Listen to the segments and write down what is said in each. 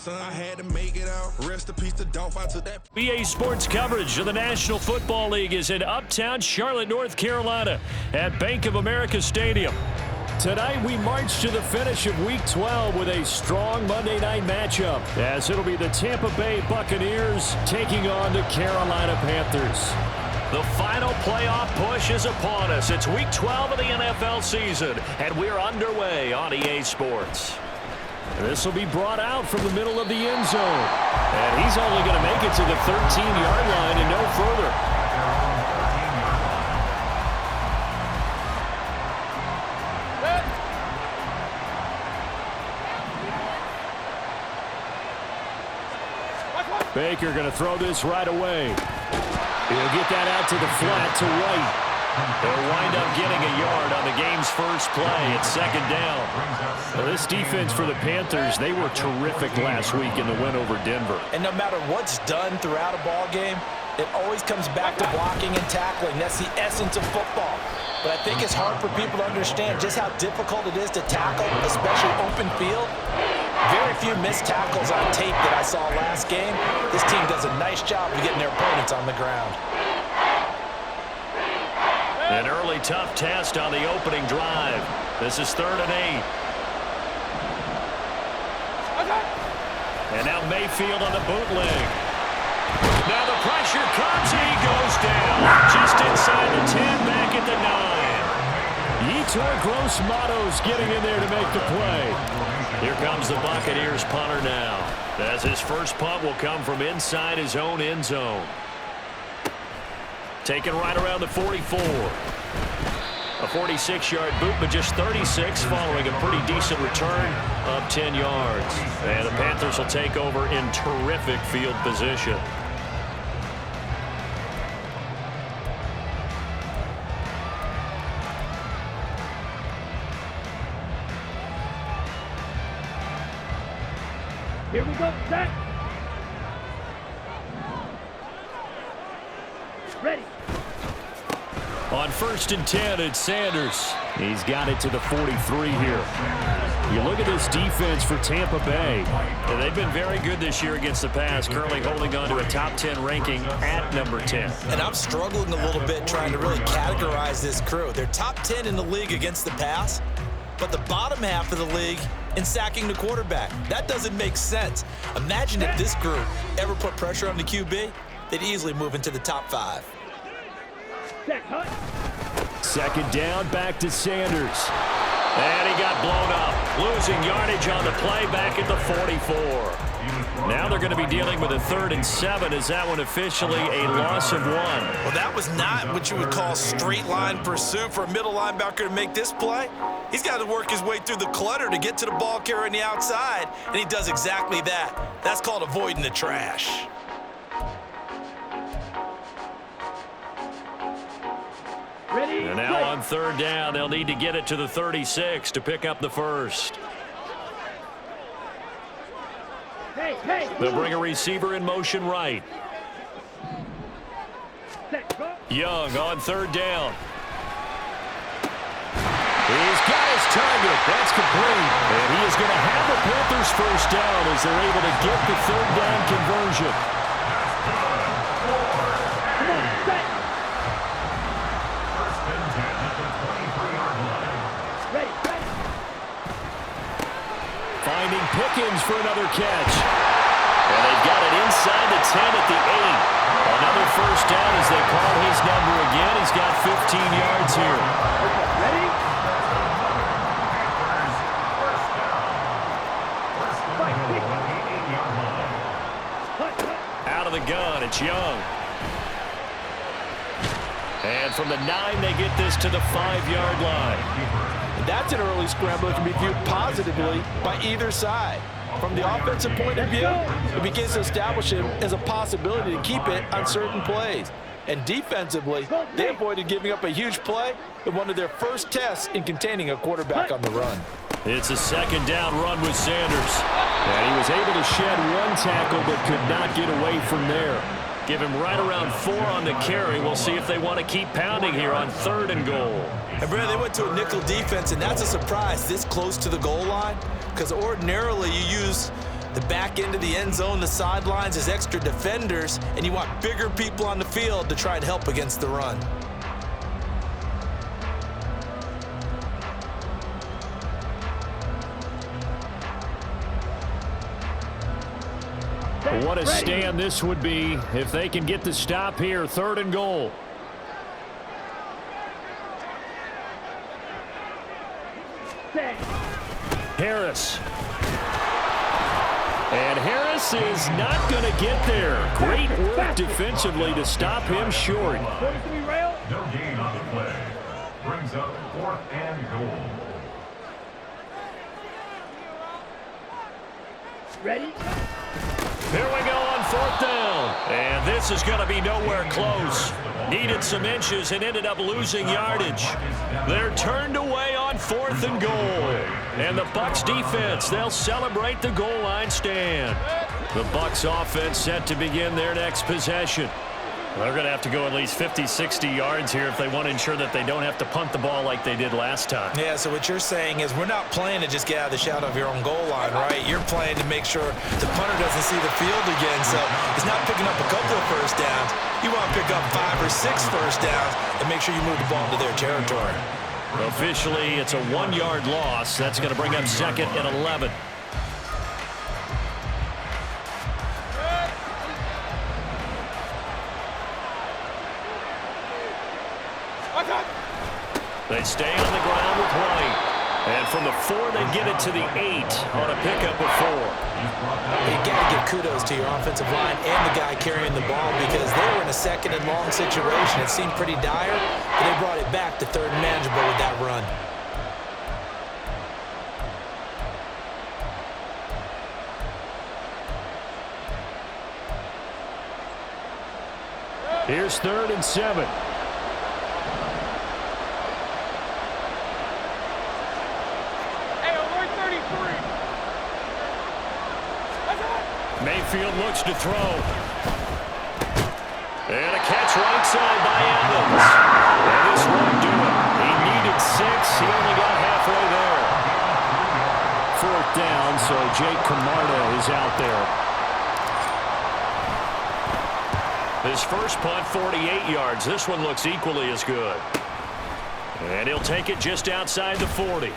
son, I had to make it out. Rest in peace to Dolph. I took that. BA Sports coverage of the National Football League is in uptown Charlotte, North Carolina at Bank of America Stadium. Tonight we march to the finish of Week 12 with a strong Monday night matchup, as it'll be the Tampa Bay Buccaneers taking on the Carolina Panthers. The final playoff push is upon us. It's Week 12 of the NFL season, and we're underway on EA Sports. This will be brought out from the middle of the end zone, and he's only going to make it to the 13-yard line and no further. Baker going to throw this right away. He'll get that out to the flat to White. They'll wind up getting a yard on the game's first play. It's second down. Well, this defense for the Panthers, they were terrific last week in the win over Denver. And no matter what's done throughout a ball game, it always comes back to blocking and tackling. That's the essence of football. But I think it's hard for people to understand just how difficult it is to tackle, especially open field. Very few missed tackles on tape that I saw last game. This team does a nice job of getting their opponents on the ground. An early tough test on the opening drive. This is 3rd and 8. And now Mayfield on the bootleg. Now the pressure comes and he goes down. Just inside the 10, back at the 9. Yetur Gross-Matos getting in there to make the play. Here comes the Buccaneers punter now, as his first punt will come from inside his own end zone. Taken right around the 44. A 46-yard boot, but just 36 following a pretty decent return of 10 yards. And the Panthers will take over in terrific field position. Here we go, set. Ready. On 1st and 10, it's Sanders. He's got it to the 43 here. You look at this defense for Tampa Bay. And they've been very good this year against the pass, currently holding on to a top 10 ranking at number 10. And I'm struggling a little bit trying to really categorize this crew. They're top 10 in the league against the pass, but the bottom half of the league in sacking the quarterback. That doesn't make sense. Imagine if this group ever put pressure on the QB, they'd easily move into the top 5. Second down, back to Sanders. And he got blown up. Losing yardage on the play back at the 44. Now they're going to be dealing with a 3rd and 7. Is that one officially a loss of 1? Well, that was not what you would call straight line pursuit for a middle linebacker to make this play. He's got to work his way through the clutter to get to the ball carrier on the outside, and he does exactly that. That's called avoiding the trash. And now on 3rd down, they'll need to get it to the 36 to pick up the first. They'll bring a receiver in motion right. Young on 3rd down. He's got his target. That's complete. And he is going to have the Panthers first down as they're able to get the 3rd down conversion. Finding Pickens for another catch. And they've got it inside the 10 at the 8. Another first down as they call his number again. He's got 15 yards here. Ready? Out of the gun, it's Young. And from the 9, they get this to the 5-yard line. That's an early scramble that can be viewed positively by either side. From the offensive point of view, it begins to establish it as a possibility to keep it on certain plays. And defensively, they avoided giving up a huge play in one of their first tests in containing a quarterback on the run. It's a 2nd down run with Sanders. And he was able to shed 1 tackle but could not get away from there. Give him right around 4 on the carry. We'll see if they want to keep pounding here on 3rd and goal. And Brad, they went to a nickel defense, and that's a surprise this close to the goal line, because ordinarily you use The back end of the end zone, the sidelines is extra defenders, and you want bigger people on the field to try and help against the run. What a stand this would be if they can get the stop here. 3rd and goal. Harris. And Harris is not going to get there. Great work defensively to stop him short. No gain on the play. Brings up 4th and goal. Ready? Here we go on 4th down. And this is going to be nowhere close. Needed some inches and ended up losing yardage. They're turned away on 4th and goal. And the Bucs defense, they'll celebrate the goal line stand. The Bucs offense set to begin their next possession. They're going to have to go at least 50, 60 yards here if they want to ensure that they don't have to punt the ball like they did last time. Yeah, so what you're saying is we're not playing to just get out of the shadow of your own goal line, right? You're playing to make sure the punter doesn't see the field again. So he's not picking up a couple of first downs. You want to pick up 5 or 6 first downs and make sure you move the ball into their territory. Officially, it's a 1-yard loss. That's going to bring up 2nd and 11. They stay on the ground with White. And from the 4, they get it to the 8 on a pickup of 4. You got to give kudos to your offensive line and the guy carrying the ball because they were in a 2nd and long situation. It seemed pretty dire, but they brought it back to 3rd and manageable with that run. Here's 3rd and 7. Mayfield looks to throw. And a catch right side by Evans. And this won't do it. He needed 6. He only got halfway there. 4th down, so Jake Camarda is out there. His first punt, 48 yards. This one looks equally as good. And he'll take it just outside the 40.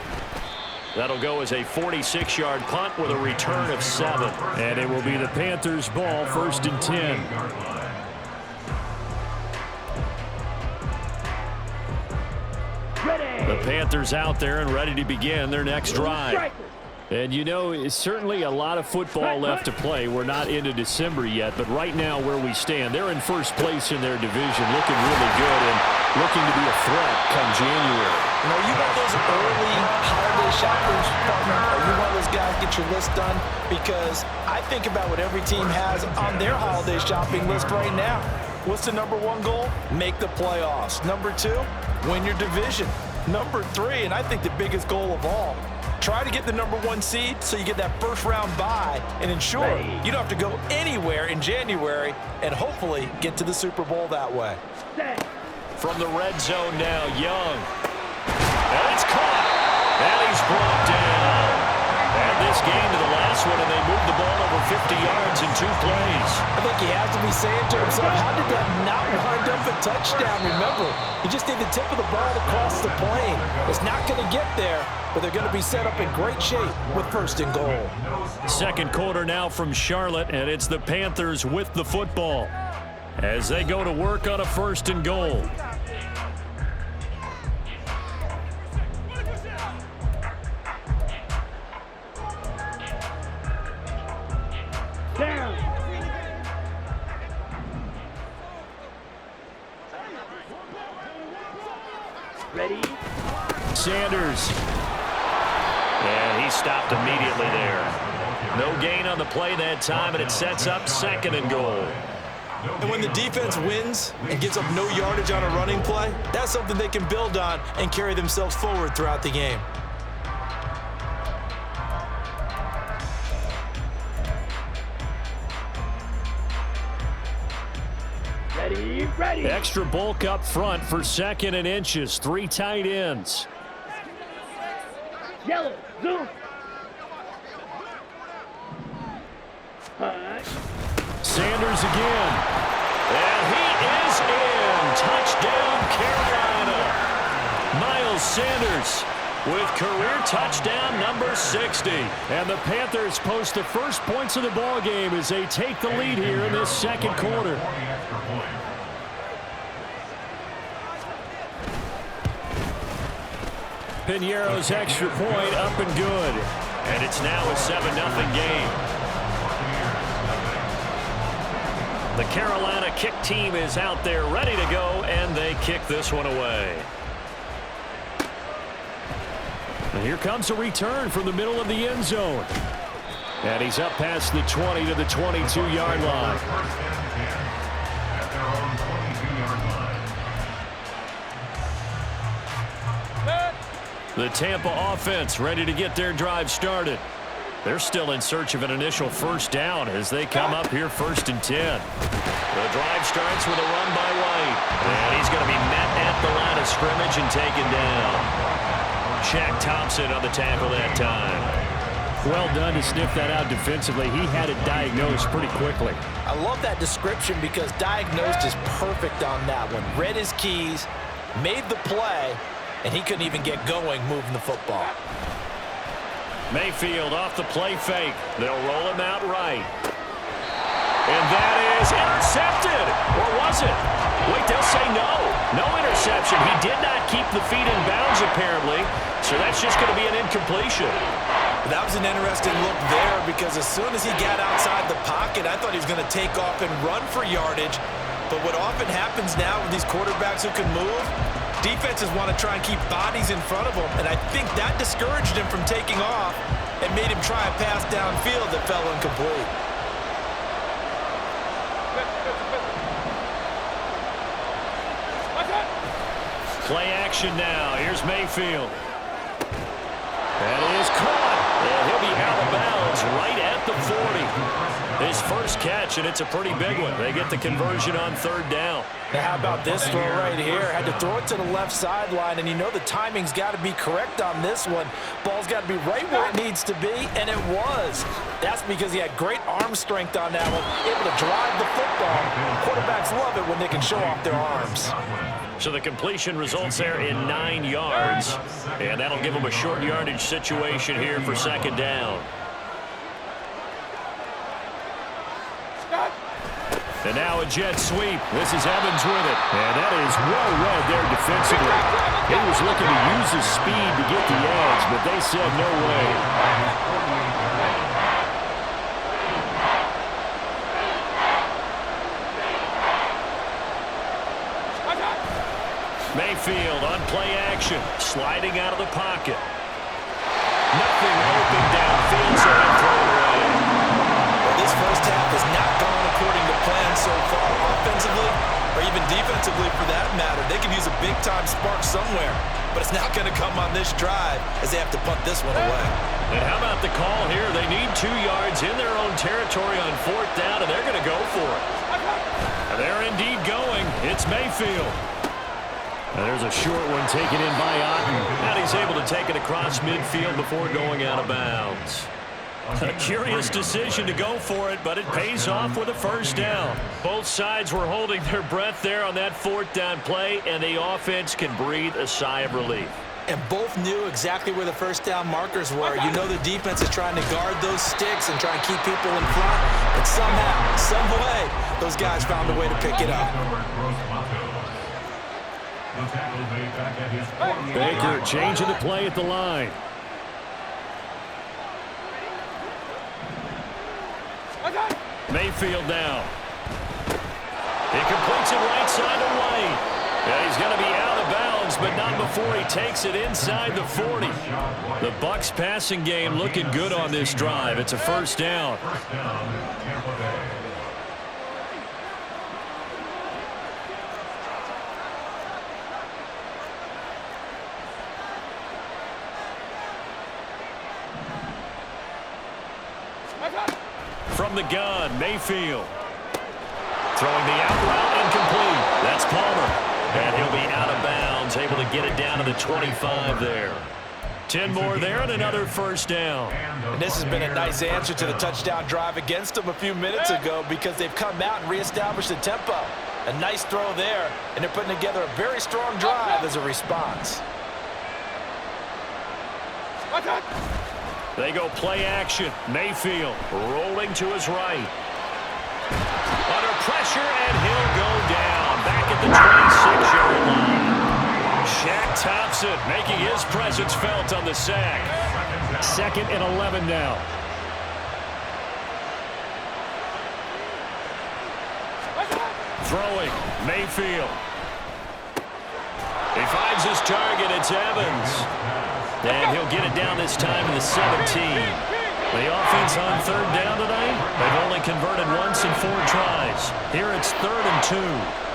That'll go as a 46-yard punt with a return of 7. And it will be the Panthers' ball, 1st and 10. The Panthers out there and ready to begin their next drive. And you know, it's certainly a lot of football left to play. We're not into December yet, but right now where we stand, they're in 1st place in their division, looking really good and looking to be a threat come January. You know, you one of those early holiday shoppers, partner? Are you one of those guys get your list done? Because I think about what every team has on their holiday shopping list right now. What's the number 1 goal? Make the playoffs. Number 2, win your division. Number 3, and I think the biggest goal of all, try to get the number 1 seed so you get that 1st round bye and ensure you don't have to go anywhere in January and hopefully get to the Super Bowl that way. From the red zone now, Young. And it's caught. And he's brought down. And this game to the last one, and they moved the ball over 50 yards in 2 plays. I think he has to be saying to himself, how did that not wind up a touchdown? Remember, you just need the tip of the ball to cross the plane. It's not going to get there, but they're going to be set up in great shape with 1st and goal. 2nd quarter now from Charlotte, and it's the Panthers with the football as they go to work on a 1st and goal. Down. Ready? Sanders. And he stopped immediately there. No gain on the play that time, and it sets up 2nd and goal. And when the defense wins and gives up no yardage on a running play, that's something they can build on and carry themselves forward throughout the game. Ready. Extra bulk up front for 2nd and inches. 3 tight ends. Yellow. Zoom. Punt. Sanders again. And he is in. Touchdown, Carolina. Miles Sanders with career touchdown number 60. And the Panthers post the first points of the ball game as they take the lead here in this second quarter. Piñeiro's extra point up and good. And it's now a 7-0 game. The Carolina kick team is out there ready to go, and they kick this one away. And here comes a return from the middle of the end zone. And he's up past the 20 to the 22-yard line. The Tampa offense ready to get their drive started. They're still in search of an initial first down as they come up here 1st and 10. The drive starts with a run by White. And he's going to be met at the line of scrimmage and taken down. Shaq Thompson on the tackle that time. Well done to sniff that out defensively. He had it diagnosed pretty quickly. I love that description because diagnosed is perfect on that one. Read his keys, made the play, and he couldn't even get going moving the football. Mayfield off the play fake. They'll roll him out right. And that is intercepted. Or was it? Wait, they'll say no. No interception. He did not keep the feet in bounds apparently. So that's just going to be an incompletion. That was an interesting look there because as soon as he got outside the pocket, I thought he was going to take off and run for yardage. But what often happens now with these quarterbacks who can move, defenses want to try and keep bodies in front of them, and I think that discouraged him from taking off and made him try a pass downfield that fell incomplete. Play action now. Here's Mayfield. That is caught. And he'll be out of bounds right at the 40. His first catch, and it's a pretty big one. They get the conversion on 3rd down. Now how about this throw right here? Had to throw it to the left sideline, and you know the timing's got to be correct on this one. Ball's got to be right where it needs to be, and it was. That's because he had great arm strength on that one, able to drive the football. Quarterbacks love it when they can show off their arms. So the completion results there in 9 yards, and that'll give them a short yardage situation here for 2nd down. And now a jet sweep. This is Evans with it. And that is well read there defensively. He was looking to use his speed to get the edge, but they said no way. Mayfield on play action. Sliding out of the pocket. Nothing open downfield, so he'll throw it away. Well, this first half has not gone according to plan so far, offensively or even defensively for that matter. They could use a big-time spark somewhere, but it's not going to come on this drive as they have to punt this one away. And how about the call here? They need 2 yards in their own territory on 4th down, and they're going to go for it. And they're indeed going. It's Mayfield. And there's a short one taken in by Otten. And he's able to take it across midfield before going out of bounds. A curious decision to go for it, but it pays off with a first down. Both sides were holding their breath there on that 4th down play, and the offense can breathe a sigh of relief. And both knew exactly where the first down markers were. You know the defense is trying to guard those sticks and try and keep people in front. And somehow, some way, those guys found a way to pick it up. Baker changing the play at the line. Mayfield now. He completes it right side of White. Yeah, he's going to be out of bounds, but not before he takes it inside the 40. The Bucs passing game looking good on this drive. It's a first down. From the gun, Mayfield. Throwing the out route incomplete. That's Palmer. And he'll be out of bounds, able to get it down to the 25 there. 10 more there and another first down. And this has been a nice answer to the touchdown drive against them a few minutes ago because they've come out and reestablished the tempo. A nice throw there, and they're putting together a very strong drive as a response. They go play action. Mayfield rolling to his right. Under pressure, and he'll go down. Back at the 26-yard line. Shaq Thompson making his presence felt on the sack. 2nd and 11 now. Throwing, Mayfield. He finds his target. It's Evans. And he'll get it down this time in the 17. The offense on 3rd down tonight, they've only converted once in 4 tries. Here it's 3rd and 2.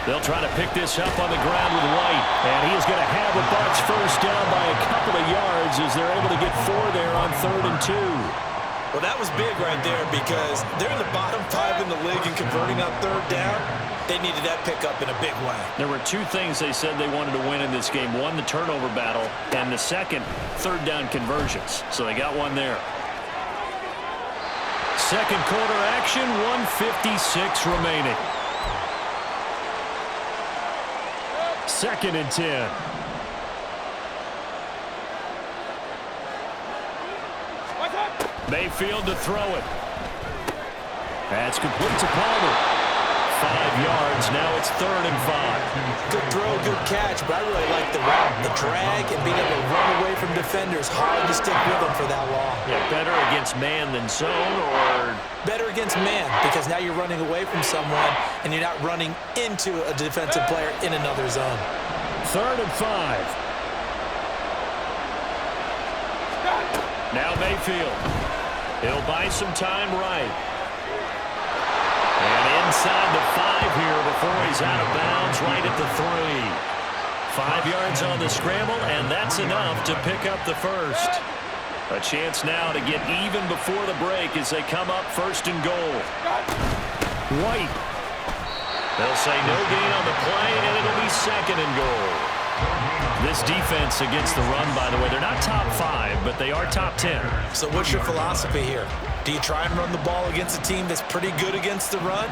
They'll try to pick this up on the ground with White. And he is going to have the Bucs first down by a couple of yards as they're able to get 4 there on 3rd and 2. Well, that was big right there because they're in the bottom 5 in the league and converting on 3rd down. They needed that pickup in a big way. There were 2 things they said they wanted to win in this game. One, the turnover battle, and the second, 3rd down conversions. So they got one there. 2nd quarter action, 1:56 remaining. 2nd and 10. Mayfield to throw it. That's complete to Palmer. 5 yards. Now it's 3rd and 5. Good throw, good catch, but I really like the route, the drag, and being able to run away from defenders. Hard to stick with them for that long. Yeah, better against man than zone, or better against man because now you're running away from someone and you're not running into a defensive player in another zone. 3rd and 5. Now Mayfield. He'll buy some time right. And inside the 5 here before he's out of bounds right at the 3. 5 yards on the scramble, and that's enough to pick up the first. A chance now to get even before the break as they come up 1st and goal. White. They'll say no gain on the play, and it'll be 2nd and goal. This defense against the run, by the way, they're not top 5, but they are top 10. So what's your philosophy here? Do you try and run the ball against a team that's pretty good against the run?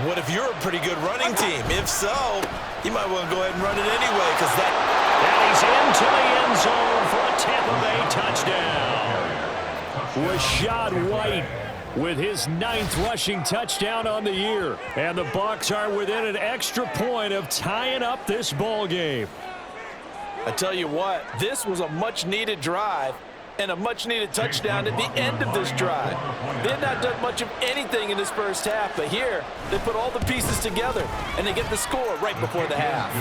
What if you're a pretty good running team? If so, you might want to go ahead and run it anyway because that... And he's into the end zone for a Tampa Bay touchdown. Rashad White with his 9th rushing touchdown on the year. And the Bucs are within an extra point of tying up this ball game. I tell you what, this was a much-needed drive and a much-needed touchdown at the end of this drive. They had not done much of anything in this first half, but here they put all the pieces together, and they get the score right before the half.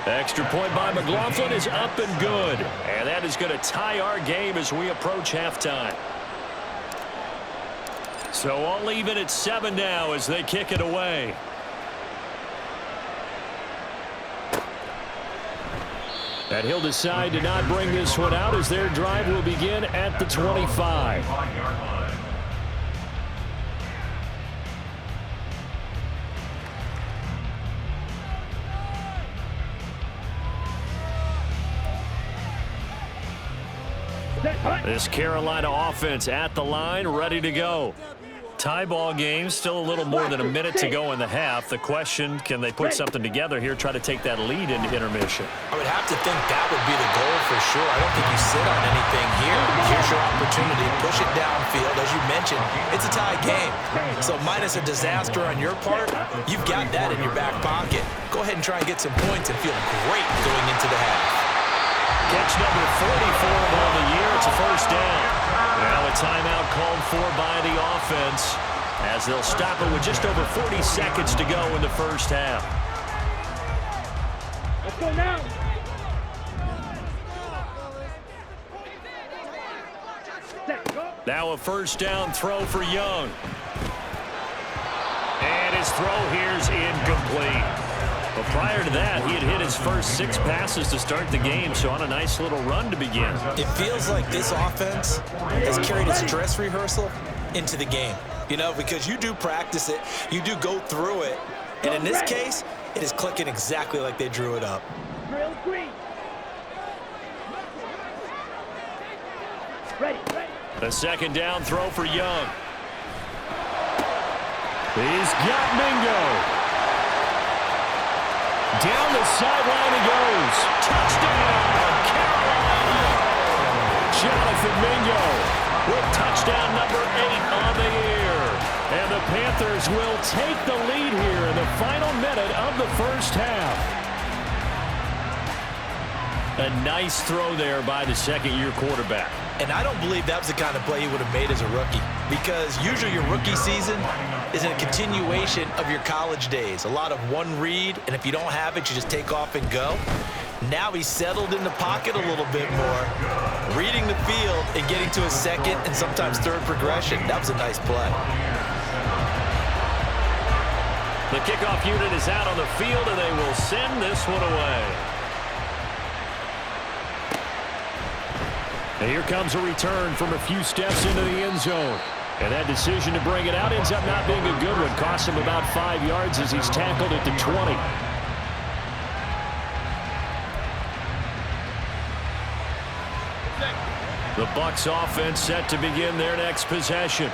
Extra point by McLaughlin is up and good, and that is going to tie our game as we approach halftime. So all even at 7 now as they kick it away. And he'll decide to not bring this one out as their drive will begin at the 25. This Carolina offense at the line, ready to go. Tie ball game, still a little more than a minute to go in the half. The question, can they put something together here, try to take that lead into intermission? I would have to think that would be the goal for sure. I don't think you sit on anything here. Here's your opportunity. Push it downfield. As you mentioned, it's a tie game. So minus a disaster on your part, you've got that in your back pocket. Go ahead and try and get some points and feel great going into the half. Catch number 44 of the year. It's a first down. Now a timeout called for by the offense as they'll stop it with just over 40 seconds to go in the first half. Let's go now. Now a first down throw for Young. And his throw here's incomplete. But prior to that, he had hit his first 6 passes to start the game, so on a nice little run to begin. It feels like this offense has carried its dress rehearsal into the game. You know, because you do practice it, you do go through it, and in this case, it is clicking exactly like they drew it up. Drill green. Ready, ready. A second down throw for Young. He's got Mingo. Down the sideline he goes. Touchdown, Carolina. Jonathan Mingo with touchdown number 8 on the year. And the Panthers will take the lead here in the final minute of the first half. A nice throw there by the second-year quarterback. And I don't believe that was the kind of play he would have made as a rookie, because usually your rookie season is a continuation of your college days. A lot of one read, and if you don't have it, you just take off and go. Now he's settled in the pocket a little bit more, reading the field and getting to his second and sometimes third progression. That was a nice play. The kickoff unit is out on the field, and they will send this one away. And here comes a return from a few steps into the end zone. And that decision to bring it out ends up not being a good one. Cost him about 5 yards as he's tackled at the 20. The Bucs offense set to begin their next possession.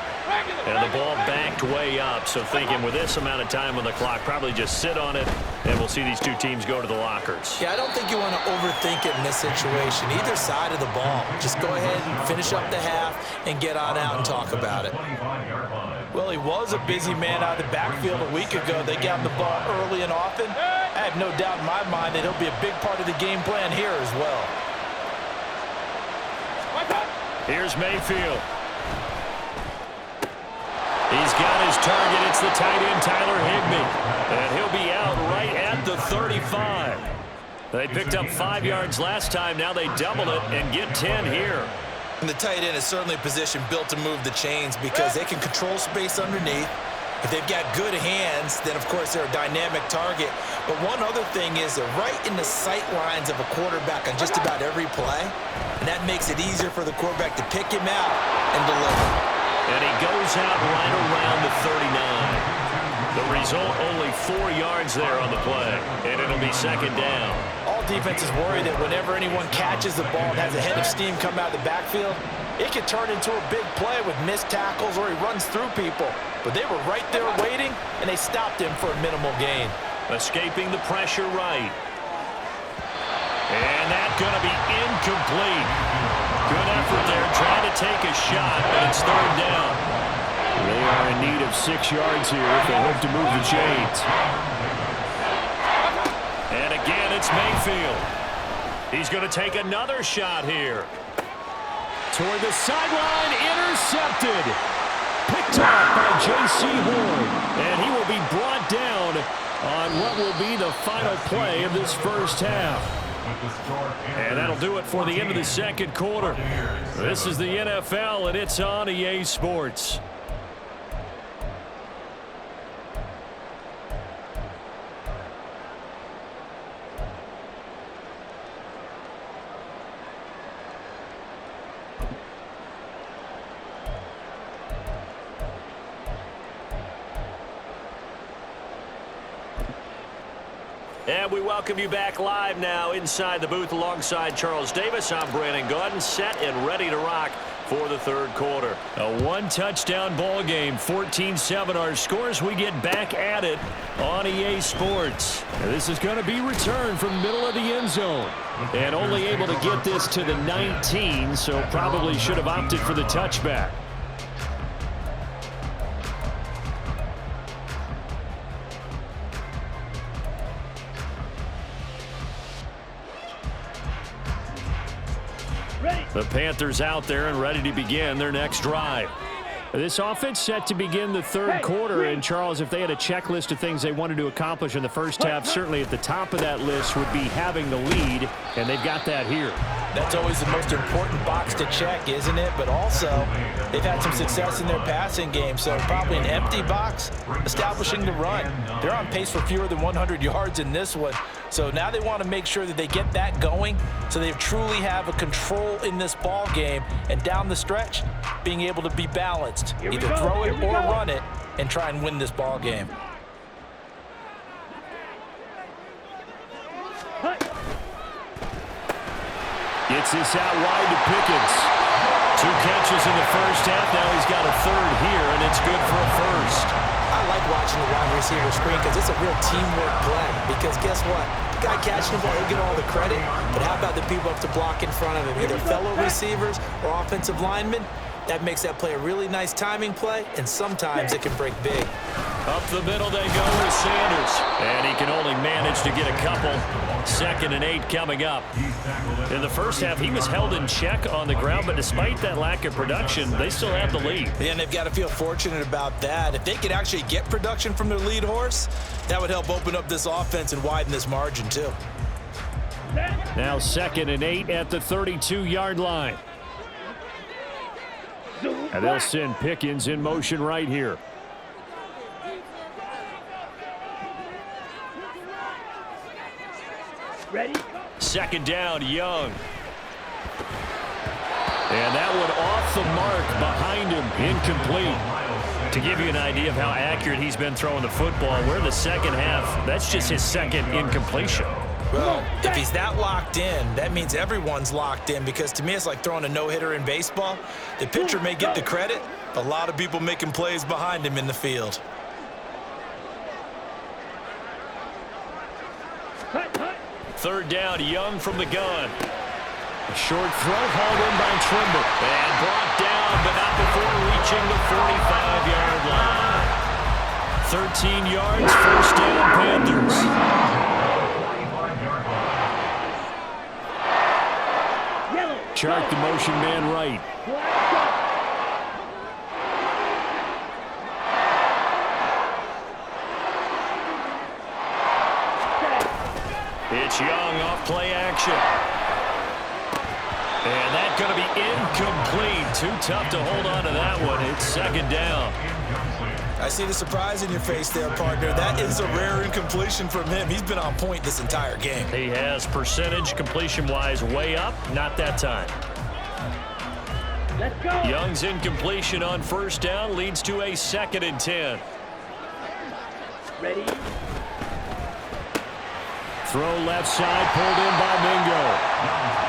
And the ball backed way up. So thinking with this amount of time on the clock, probably just sit on it, and we'll see these two teams go to the lockers. Yeah, I don't think you want to overthink it in this situation. Either side of the ball. Just go ahead and finish up the half and get on out and talk about it. Well, he was a busy man out of the backfield a week ago. They got him the ball early and often. I have no doubt in my mind that he'll be a big part of the game plan here as well. Here's Mayfield. He's got his target. It's the tight end, Tyler Higbee. And he'll be out right at the 35. They picked up 5 yards last time. Now they double it and get 10 here. And the tight end is certainly a position built to move the chains because they can control space underneath. If they've got good hands, then, of course, they're a dynamic target. But one other thing is they're right in the sight lines of a quarterback on just about every play. And that makes it easier for the quarterback to pick him out and deliver. And he goes out right around the 39. The result, only 4 yards there on the play. And it'll be second down. All defenses worry that whenever anyone catches the ball and has a head of steam come out of the backfield, it can turn into a big play with missed tackles or he runs through people. But they were right there waiting, and they stopped him for a minimal gain. Escaping the pressure right. And that's going to be incomplete. Good effort there, trying to take a shot, but it's third down. They are in need of 6 yards here if they hope to move the chains. And again, it's Mayfield. He's going to take another shot here. Toward the sideline, intercepted. Picked off by J.C. Horn. And he will be brought down on what will be the final play of this first half. And that'll do it for the end of the second quarter. This is the NFL, and it's on EA Sports. And we welcome you back live now inside the booth alongside Charles Davis. I'm Brandon Gaudin, set and ready to rock for the third quarter. A one-touchdown ball game, 14-7 our scores. We get back at it on EA Sports. And this is going to be returned from the middle of the end zone. And only able to get this to the 19, so probably should have opted for the touchback. The Panthers out there and ready to begin their next drive. This offense set to begin the third quarter. And, Charles, if they had a checklist of things they wanted to accomplish in the first half, certainly at the top of that list would be having the lead, and they've got that here. That's always the most important box to check, isn't it? But also, they've had some success in their passing game, so probably an empty box, establishing the run. They're on pace for fewer than 100 yards in this one, so now they want to make sure that they get that going so they truly have a control in this ball game, and down the stretch, being able to be balanced, either throw it or run it, and try and win this ball game. Gets this out wide to Pickens. 2 catches in the first half. Now he's got a third here, and it's good for a first. I like watching the wide receiver screen because it's a real teamwork play. Because guess what? The guy catching the ball, he'll get all the credit. But how about the people up to block in front of him, either fellow receivers or offensive linemen? That makes that play a really nice timing play, and sometimes it can break big. Up the middle they go with Sanders. And he can only manage to get a couple. 2nd and 8 coming up. In the first half, he was held in check on the ground, but despite that lack of production, they still have the lead. Yeah, and they've got to feel fortunate about that. If they could actually get production from their lead horse, that would help open up this offense and widen this margin too. Now 2nd and 8 at the 32-yard line. And they'll send Pickens in motion right here. Ready? 2nd down, Young. And that one off the mark behind him, incomplete. To give you an idea of how accurate he's been throwing the football, we're in the second half. That's just his 2nd incompletion. Well, if he's that locked in, that means everyone's locked in, because to me it's like throwing a no-hitter in baseball. The pitcher may get the credit, but a lot of people making plays behind him in the field. Third down, Young from the gun. A short throw hauled in by Trimble. And brought down, but not before reaching the 45-yard line. 13 yards, first down, Panthers. Chart the motion man right. It's Young off play action. And that's going to be incomplete. Too tough to hold on to that one. It's 2nd down. I see the surprise in your face there, partner. That is a rare incompletion from him. He's been on point this entire game. He has percentage completion-wise way up. Not that time. Let's go. Young's incompletion on first down leads to a 2nd and 10. Ready? Throw left side, pulled in by Mingo.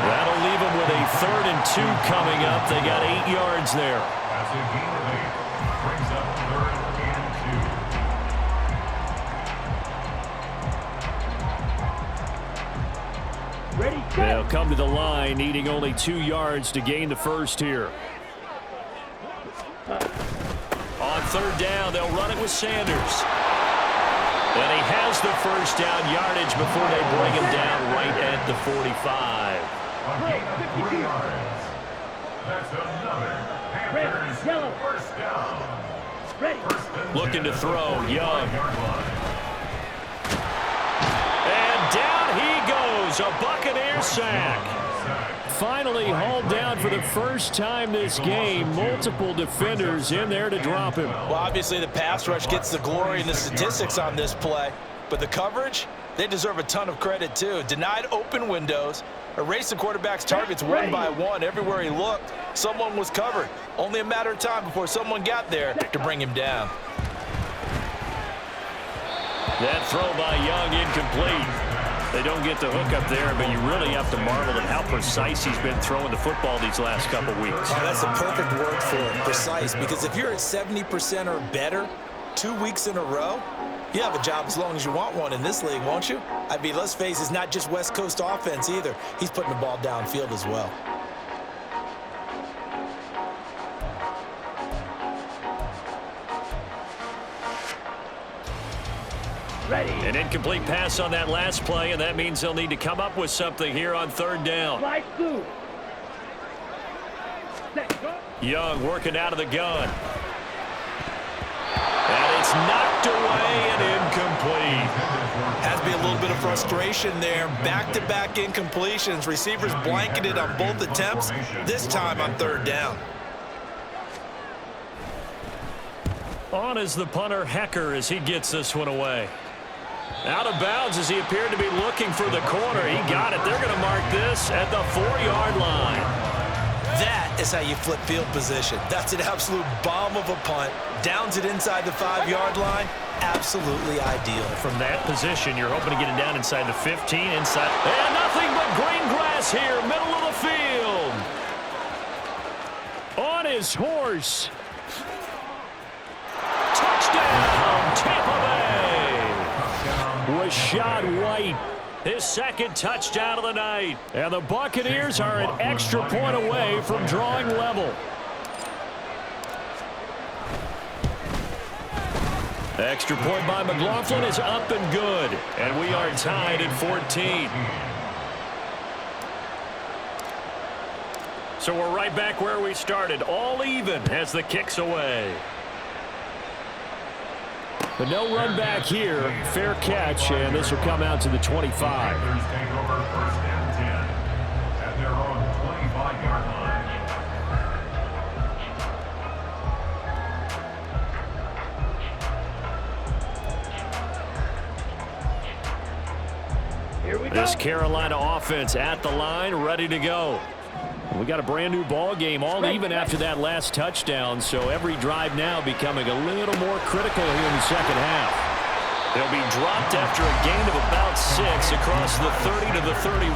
That'll leave him with a 3rd and 2 coming up. They got 8 yards there. That's a gain of 8. Brings up 3rd and 2. Ready? Go. They'll come to the line, needing only 2 yards to gain the first here. On 3rd down, they'll run it with Sanders. And he has the first down yardage before they bring him down right at the 45. A gain of 3 yards. That's another Panthers Yellow. first down. Ready? Looking to throw, Young. And down he goes, a Buccaneer sack. Finally hauled down for the first time this game. Multiple defenders in there to drop him. Well, obviously the pass rush gets the glory and the statistics on this play, but the coverage, they deserve a ton of credit too. Denied open windows, erased the quarterback's targets one by one. Everywhere he looked, someone was covered. Only a matter of time before someone got there to bring him down. That throw by Young incomplete. They don't get the hook up there, but you really have to marvel at how precise he's been throwing the football these last couple weeks. Oh, that's the perfect word for it, precise, because if you're at 70% or better 2 weeks in a row, you have a job as long as you want one in this league, won't you? I mean, let's face it, it's not just West Coast offense either. He's putting the ball downfield as well. Ready? An incomplete pass on that last play, and that means they'll need to come up with something here on 3rd down. Fly through. Set, go. Young working out of the gun. And it's knocked away and incomplete. Has to be a little bit of frustration there. Back-to-back incompletions. Receivers blanketed on both attempts. This time on third down. On is the punter, Hecker, as he gets this one away. Out of bounds as he appeared to be looking for the corner. He got it. They're going to mark this at the 4-yard line. That is how you flip field position. That's an absolute bomb of a punt. Downs it inside the 5-yard line. Absolutely ideal. From that position, you're hoping to get it down inside the 15, inside. And nothing but green grass here, middle of the field. On his horse. Touchdown, Tampa Bay. Rashad White, his second touchdown of the night. And the Buccaneers are an extra point away from drawing level. The extra point by McLaughlin is up and good. And we are tied at 14. So we're right back where we started, all even as the kick's away. But no run back here. Fair catch, and this will come out to the 25. Panthers take over 1st and 10 at their own 25-yard line. Here we go. This Carolina offense at the line, ready to go. We got a brand new ball game, all even after that last touchdown, so every drive now becoming a little more critical here in the second half. They'll be dropped after a gain of about 6 across the 30 to the 31.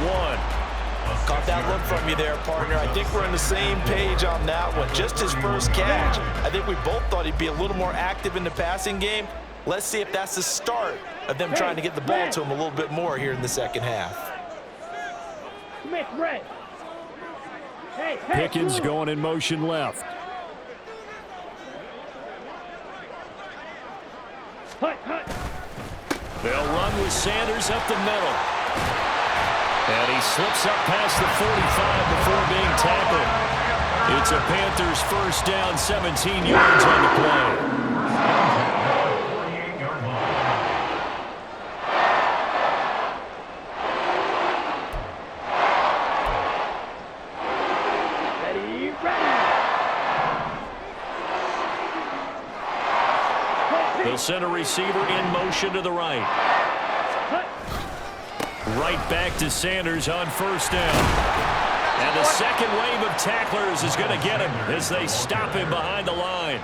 Caught that look from you there, partner. I think we're on the same page on that one. Just his first catch. I think we both thought he'd be a little more active in the passing game. Let's see if that's the start of them trying to get the ball to him a little bit more here in the second half. Smith, red. Hey, Pickens going in motion left. Hut, hut. They'll run with Sanders up the middle. And he slips up past the 45 before being tackled. It's a Panthers first down, 17 yards on the play. They'll send a receiver in motion to the right. Right back to Sanders on first down. And the second wave of tacklers is going to get him as they stop him behind the line.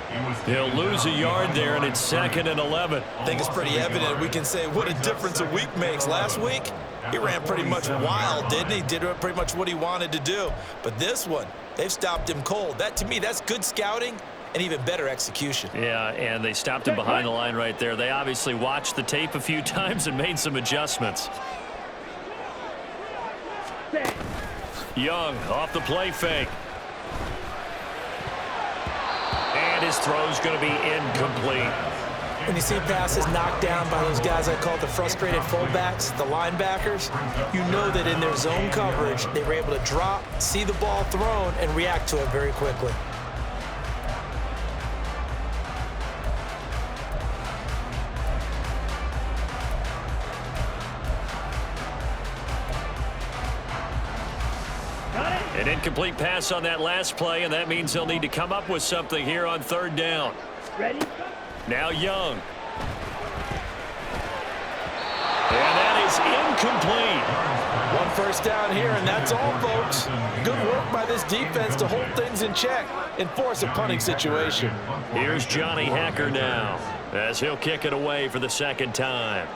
He'll lose a yard there, and it's 2nd and 11. I think it's pretty evident. We can say what a difference a week makes. Last week, he ran pretty much wild, didn't he? Did pretty much what he wanted to do. But this one, they've stopped him cold. That, to me, that's good scouting and even better execution. Yeah, and they stopped him behind the line right there. They obviously watched the tape a few times and made some adjustments. Young off the play fake. And his throw's going to be incomplete. When you see passes knocked down by those guys I call the frustrated fullbacks, the linebackers, you know that in their zone coverage, they were able to drop, see the ball thrown, and react to it very quickly. An incomplete pass on that last play, and that means they'll need to come up with something here on third down. Ready? Now Young. And that is incomplete. One first down here, and that's all, folks. Good work by this defense to hold things in check and force a punting situation. Here's Johnny Hecker now as he'll kick it away for the second time.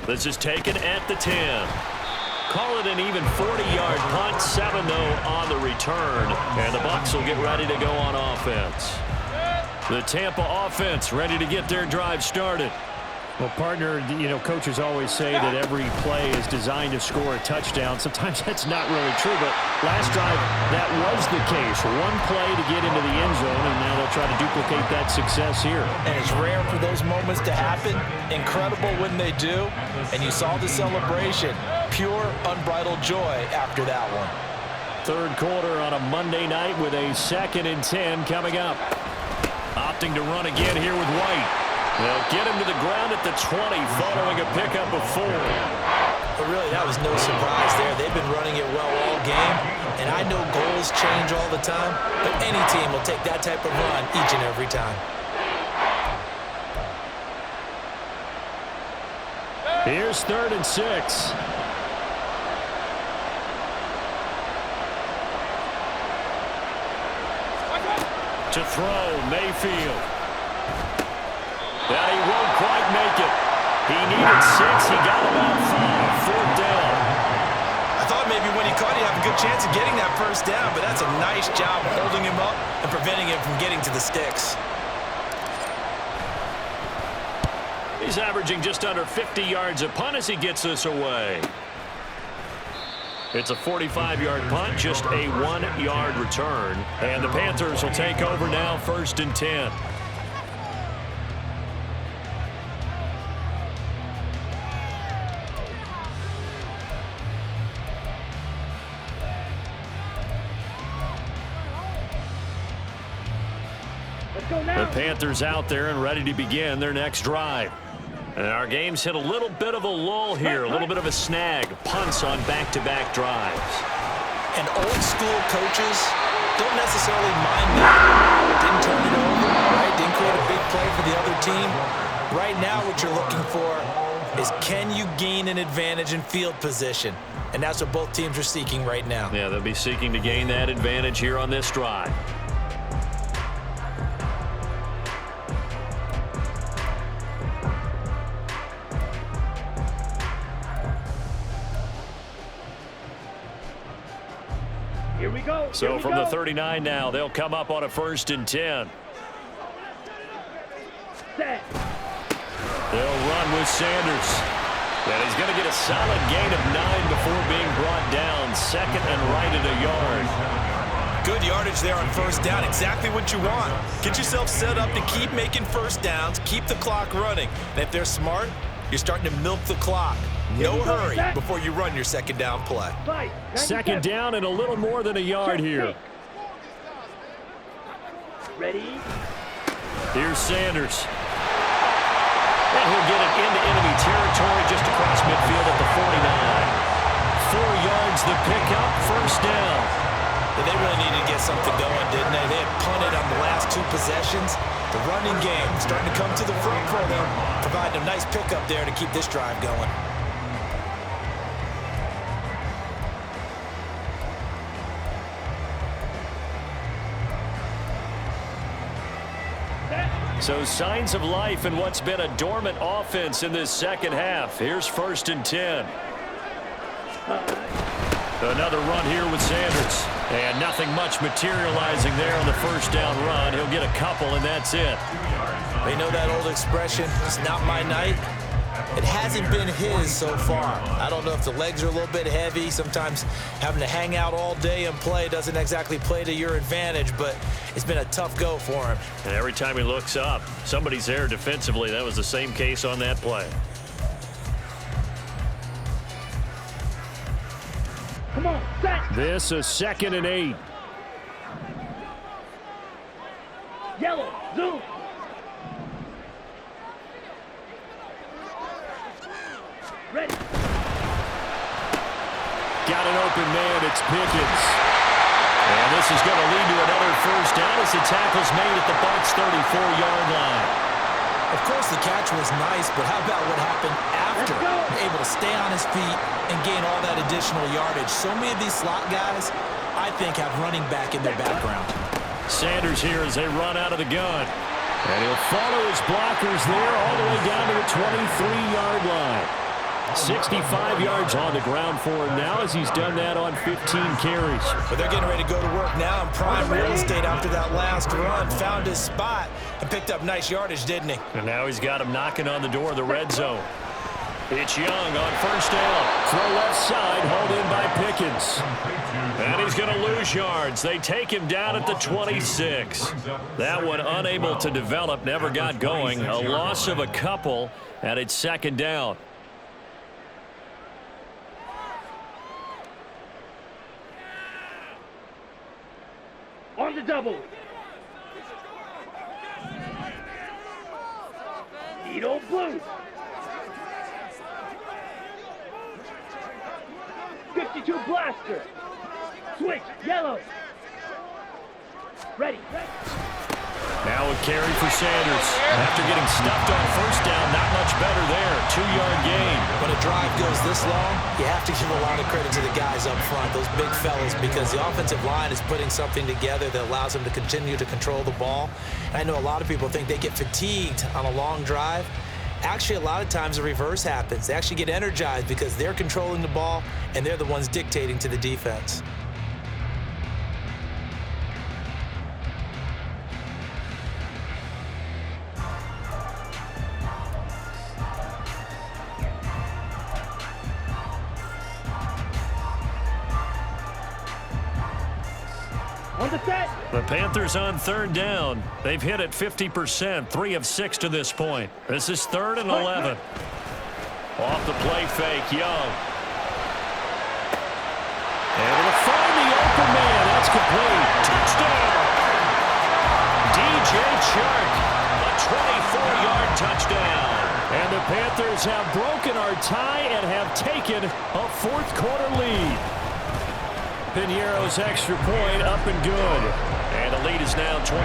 This is taken at the 10. Call it an even 40-yard punt, 7 though on the return, and the Bucs will get ready to go on offense. The Tampa offense ready to get their drive started. Well, partner, you know, coaches always say that every play is designed to score a touchdown. Sometimes that's not really true, but last drive, that was the case. One play to get into the end zone, and now they'll try to duplicate that success here. And it's rare for those moments to happen. Incredible when they do. And you saw the celebration. Pure, unbridled joy after that one. third quarter on a Monday night with a 2nd and 10 coming up. Opting to run again here with White. They'll get him to the ground at the 20 following a pickup of 4. But really, that was no surprise there. They've been running it well all game, and I know goals change all the time, but any team will take that type of run each and every time. Here's 3rd and 6. To throw, Mayfield. And he won't quite make it. He needed 6. He got about 5. 4th down. I thought maybe when he caught it, he'd have a good chance of getting that first down, but that's a nice job holding him up and preventing him from getting to the sticks. He's averaging just under 50 yards a punt as he gets this away. It's a 45-yard punt, just a 1-yard return. And the Panthers will take over now, 1st and 10. Let's go now. The Panthers out there and ready to begin their next drive. And our game's hit a little bit of a lull here, a little bit of a snag. Punts on back-to-back drives. And old school coaches don't necessarily mind that. Didn't turn it over, right? Didn't create a big play for the other team. Right now what you're looking for is, can you gain an advantage in field position? And that's what both teams are seeking right now. Yeah, they'll be seeking to gain that advantage here on this drive. Here we go. So from the 39 now, they'll come up on a 1st and 10. Set. They'll run with Sanders. And he's going to get a solid gain of 9 before being brought down. 2nd and right at a yard. Good yardage there on 1st down. Exactly what you want. Get yourself set up to keep making 1st downs, keep the clock running. And if they're smart, you're starting to milk the clock. No hurry before you run your 2nd down play. 2nd down and a little more than a yard here. Ready? Here's Sanders. And he'll get it into enemy territory just across midfield at the 49. 4 yards the pickup, 1st down. And they really needed to get something going, didn't they? They had punted on the last 2 possessions. The running game starting to come to the front for them, providing a nice pickup there to keep this drive going. So signs of life in what's been a dormant offense in this 2nd half. Here's 1st and 10. Another run here with Sanders. And nothing much materializing there on the 1st down run. He'll get a couple, and that's it. They know that old expression, it's not my night. It hasn't been his so far. I don't know if the legs are a little bit heavy. Sometimes having to hang out all day and play doesn't exactly play to your advantage, but it's been a tough go for him. And every time he looks up, somebody's there defensively. That was the same case on that play. Come on, set. This is 2nd and 8. Yellow, zoom. Ready. Got an open man. It's Pickens. And this is going to lead to another 1st down as the tackle's made at the Bucs' 34-yard line. Of course, the catch was nice, but how about what happened after? Able to stay on his feet and gain all that additional yardage. So many of these slot guys, I think, have running back in their background. Sanders here as they run out of the gun. And he'll follow his blockers there all the way down to the 23-yard line. 65 yards on the ground for him now as he's done that on 15 carries. But they're getting ready to go to work now in prime real estate after that last run. Found his spot and picked up nice yardage, didn't he? And now he's got him knocking on the door of the red zone. It's Young on 1st down. Throw left side, hauled in by Pickens. And he's going to lose yards. They take him down at the 26. That one unable to develop, never got going. A loss of a couple, and it's 2nd down. double. Edo blue. 52 blaster. Switch, yellow. Ready. Now a carry for Sanders. After getting stuffed on first down, not much better there. 2-yard gain. When a drive goes this long, you have to give a lot of credit to the guys up front, those big fellas, because the offensive line is putting something together that allows them to continue to control the ball. And I know a lot of people think they get fatigued on a long drive. Actually, a lot of times the reverse happens. They actually get energized because they're controlling the ball and they're the ones dictating to the defense. On the set. The Panthers on third down. They've hit it 50%, 3 of 6 to this point. This is 3rd and 11. Off the play fake, Young. Able to find the open man. That's complete. Touchdown. DJ Chark. A 24-yard touchdown. And the Panthers have broken our tie and have taken a fourth-quarter lead. Piñeiro's extra point up and good. And the lead is now 21-14.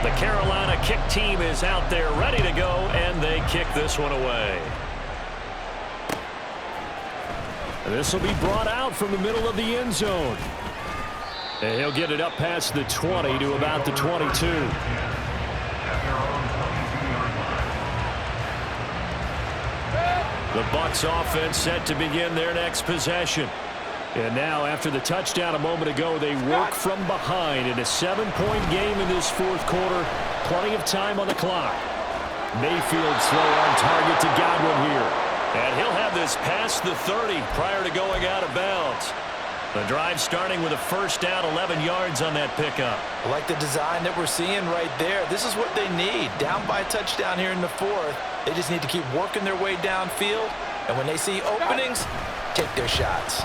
The Carolina kick team is out there ready to go, and they kick this one away. This will be brought out from the middle of the end zone. And he'll get it up past the 20 to about the 22. The Bucs offense set to begin their next possession. And now, after the touchdown a moment ago, they work from behind in a 7-point game in this fourth quarter. Plenty of time on the clock. Mayfield slow on target to Godwin here. And he'll have this past the 30 prior to going out of bounds. The drive starting with a first down, 11 yards on that pickup. I like the design that we're seeing right there. This is what they need. Down by a touchdown here in the fourth. They just need to keep working their way downfield. And when they see openings, take their shots.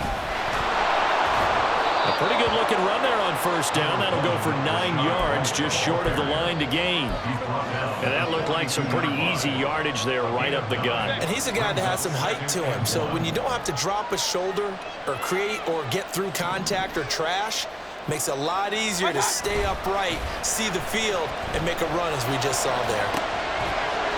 A pretty good looking run there on first down. That'll go for 9 yards, just short of the line to gain. And that looked like some pretty easy yardage there right up the gut. And he's a guy that has some height to him. So when you don't have to drop a shoulder or create or get through contact or trash, makes it a lot easier to stay upright, see the field, and make a run as we just saw there.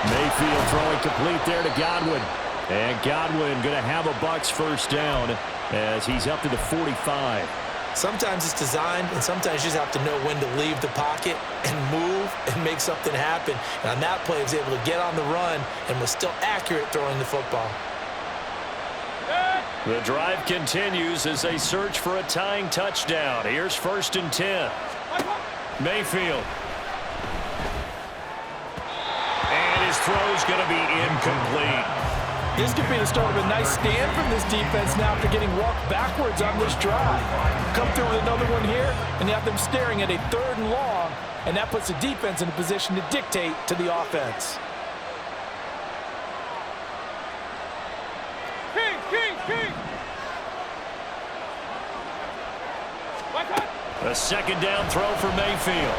Mayfield throwing complete there to Godwin. And Godwin going to have a Bucs first down as he's up to the 45. Sometimes it's designed, and sometimes you just have to know when to leave the pocket and move and make something happen. And on that play, he was able to get on the run and was still accurate throwing the football. The drive continues as they search for a tying touchdown. Here's 1st and 10. Mayfield. And his throw's going to be incomplete. This could be the start of a nice stand from this defense now after getting walked backwards on this drive. Come through with another one here, and you have them staring at a 3rd and long, and that puts the defense in a position to dictate to the offense. A second down throw for Mayfield.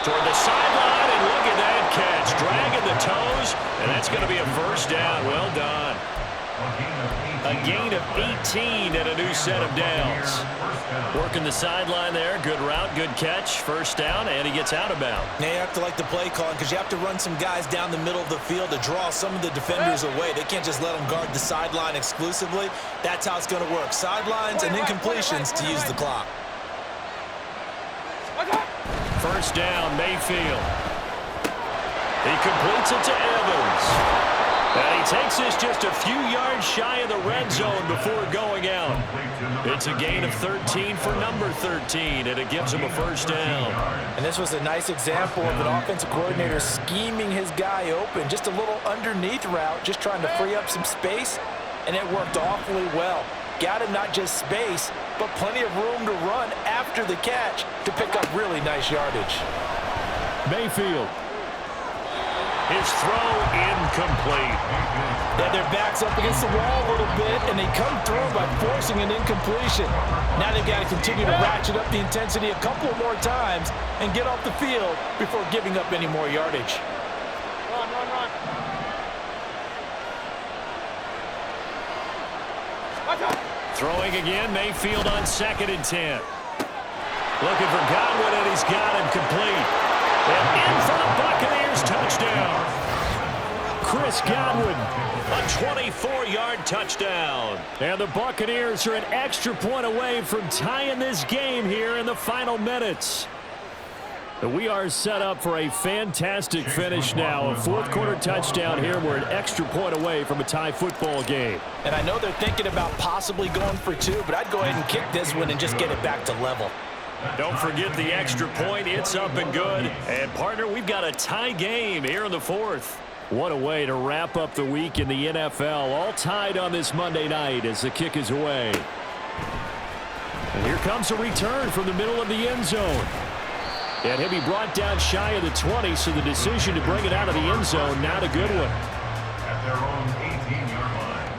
Toward the sideline, and look at that catch. Dragging the toes, and that's going to be a first down. Well done. A gain of 18 and a new set of downs. Working the sideline there. Good route, good catch. First down, and he gets out of bounds. Now you have to like the play calling because you have to run some guys down the middle of the field to draw some of the defenders away. They can't just let them guard the sideline exclusively. That's how it's going to work. Sidelines and incompletions to use the clock. First down, Mayfield. He completes it to Evans. And he takes this just a few yards shy of the red zone before going out. It's a gain of 13 for number 13, and it gives him a first down. And this was a nice example of an offensive coordinator scheming his guy open. Just a little underneath route, just trying to free up some space, and it worked awfully well. Got him not just space, but plenty of room to run after the catch to pick up really nice yardage. Mayfield. His throw incomplete. Yeah, their back's up against the wall a little bit, and they come through by forcing an incompletion. Now they've got to continue to ratchet up the intensity a couple more times and get off the field before giving up any more yardage. Run. Throwing again, Mayfield on 2nd and 10. Looking for Godwin, and he's got him complete. And in for the Buccaneers touchdown. Chris Godwin, a 24-yard touchdown. And the Buccaneers are an extra point away from tying this game here in the final minutes. We are set up for a fantastic finish now. A fourth-quarter touchdown here. We're an extra point away from a tie football game. And I know they're thinking about possibly going for 2, but I'd go ahead and kick this one and just get it back to level. Don't forget the extra point. It's up and good. And, partner, we've got a tie game here in the fourth. What a way to wrap up the week in the NFL. All tied on this Monday night as the kick is away. And here comes a return from the middle of the end zone. And he'll be brought down shy of the 20, so the decision to bring it out of the end zone, not a good one. At their own 18-yard line.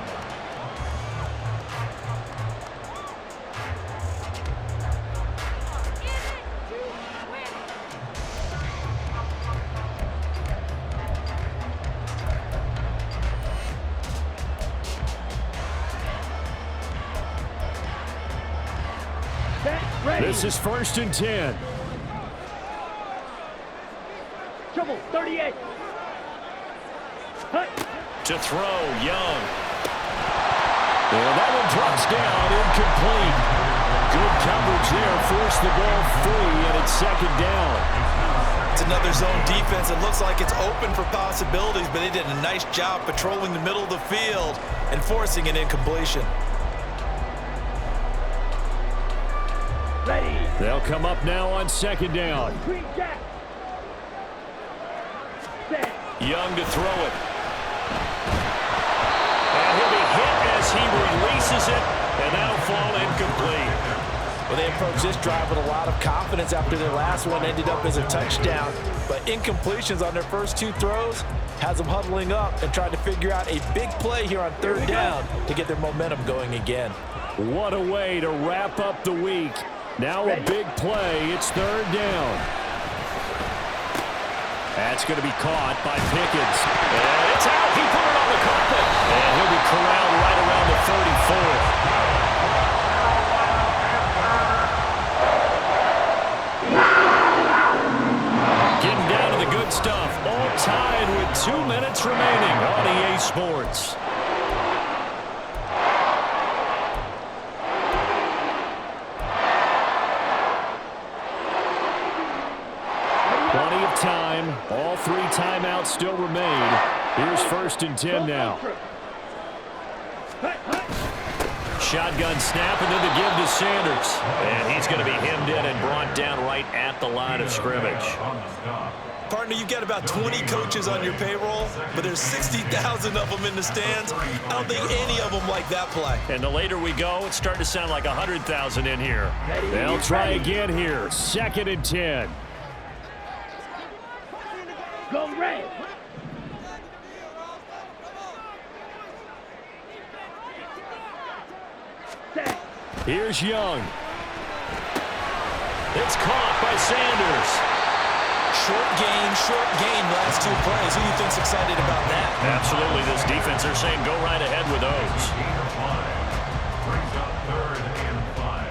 This is 1st and 10. Trouble, 38. Hut. To throw, Young. And that one drops down, incomplete. Good coverage there, forced the ball free, and it's 2nd down. It's another zone defense. It looks like it's open for possibilities, but they did a nice job patrolling the middle of the field and forcing an incompletion. Ready. They'll come up now on 2nd down. Green jack. Set. Young to throw it. And he'll be hit as he releases it, and that'll fall incomplete. Well, they approached this drive with a lot of confidence after their last one ended up as a touchdown. But incompletions on their first 2 throws has them huddling up and trying to figure out a big play here on 3rd down to get their momentum going again. What a way to wrap up the week. Now a big play. It's 3rd down. That's going to be caught by Pickens. And it's out. He put it on the carpet. And he'll be corralled right around the 34. Getting down to the good stuff. All tied with 2 minutes remaining on EA Sports. Plenty of time. All 3 timeouts still remain. Here's 1st and 10 now. Shotgun snap, and then the give to Sanders. And he's going to be hemmed in and brought down right at the line of scrimmage. Partner, you've got about 20 coaches on your payroll, but there's 60,000 of them in the stands. I don't think any of them like that play. And the later we go, it's starting to sound like 100,000 in here. They'll try again here. 2nd and 10. Go red. Set. Here's Young. It's caught by Sanders. Short gain, last 2 plays. Who do you think's excited about that? Absolutely, this defense, they're saying go right ahead with those. Brings up 3rd and 5.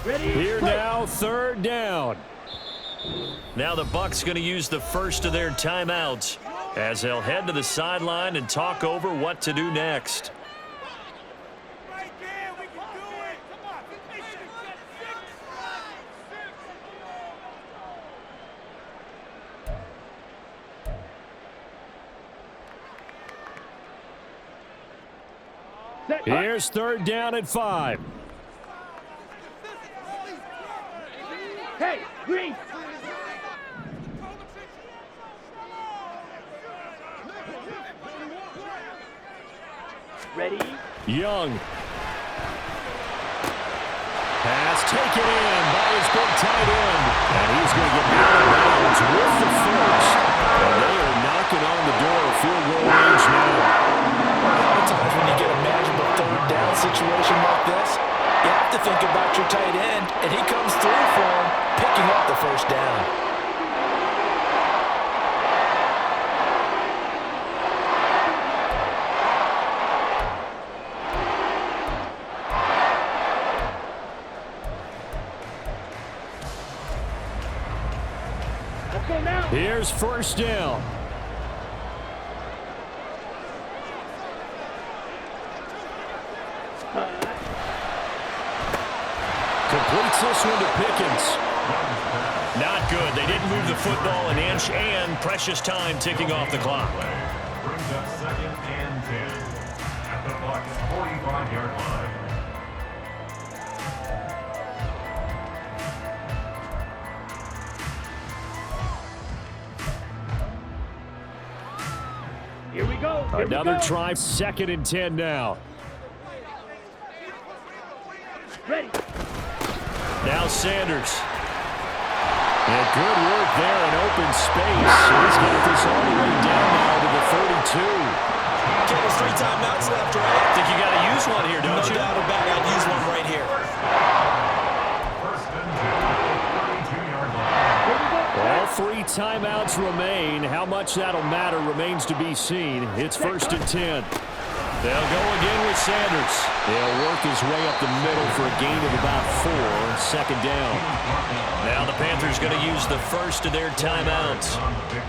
Ready. Here Break. now, 3rd down. Now the Bucs going to use the first of their timeouts as they'll head to the sideline and talk over what to do next. Set. Here's 3rd down at 5. Hey, green. Young. Pass taken in by his big tight end. And he's going to get out of bounds with the first. And they are knocking on the door of field goal range now. A lot of times when you get a manageable third down situation like this, you have to think about your tight end, and he comes through for him, picking up the first down. Let's go now. Here's first down. Completes this one to Pickens. Not good. They didn't move the football an inch, and precious time ticking off the clock. Brings up 2nd and 10 at the Bucs' 45-yard line. Here we go. Here Another we go. try, 2nd and 10 now. Ready. Now Sanders. And good work there in open space. He's got this all the way down now to the 32. Okay, there's 3 timeouts left, right? I think you got to use one here, don't you? No doubt about it. I'd use one right here. 1st and 10 at the 32-yard line. All 3 timeouts remain. How much that'll matter remains to be seen. It's 1st and 10. They'll go again with Sanders. They'll work his way up the middle for a gain of about 4. 2nd down. Now the Panthers going to use the first of their timeouts,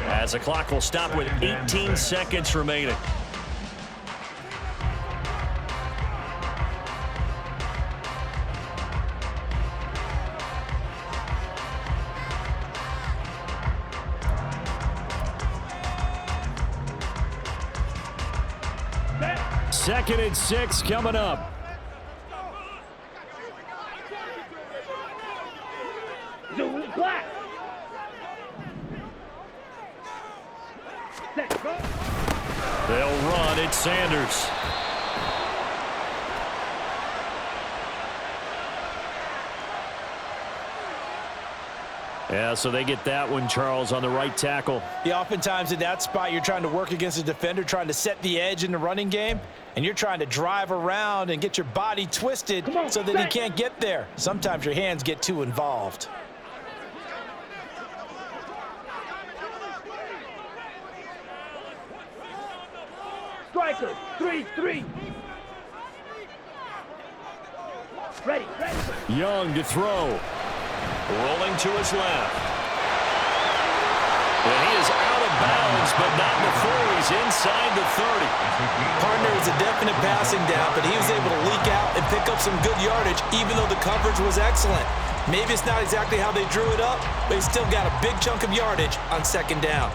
as the clock will stop with 18 seconds remaining. Second and 6 coming up. Zoom black. Set, go. They'll run. It's Sanders. Yeah, so they get that one, Charles, on the right tackle. Yeah, oftentimes in that spot, you're trying to work against a defender, trying to set the edge in the running game, and you're trying to drive around and get your body twisted so that he can't get there. Sometimes your hands get too involved. Striker, 3-3. Ready, ready. Young to throw. Rolling to his left. And he is out of bounds, but not before he's inside the 30. Partner was a definite passing down, but he was able to leak out and pick up some good yardage, even though the coverage was excellent. Maybe it's not exactly how they drew it up, but he still got a big chunk of yardage on 2nd down.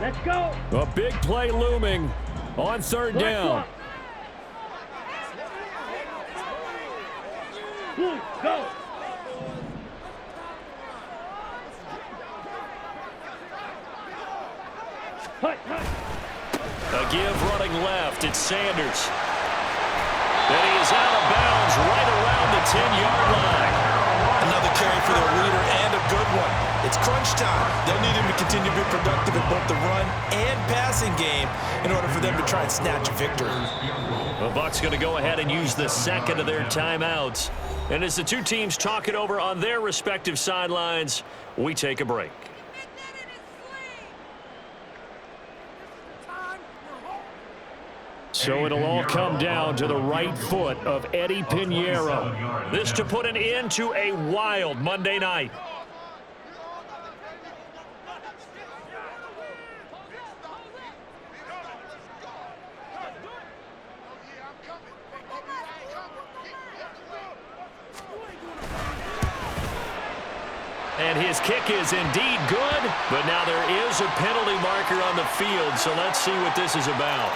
Let's go. A big play looming on 3rd down. Blue, go. Hut, hut. A give running left. It's Sanders. And he is out of bounds right around the 10-yard line. Another carry for their leader and a good one. It's crunch time. They'll need him to continue to be productive in both the run and passing game in order for them to try and snatch a victory. The Bucs going to go ahead and use the second of their timeouts. And as the two teams talk it over on their respective sidelines, we take a break. So it'll all come down to the right foot of Eddie Pinheiro. This to put an end to a wild Monday night. And his kick is indeed good, but now there is a penalty marker on the field, so let's see what this is about.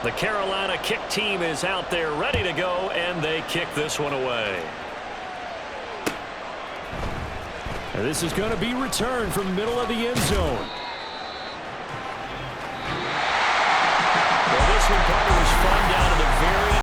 The Carolina kick team is out there ready to go, and they kick this one away. And this is going to be returned from middle of the end zone.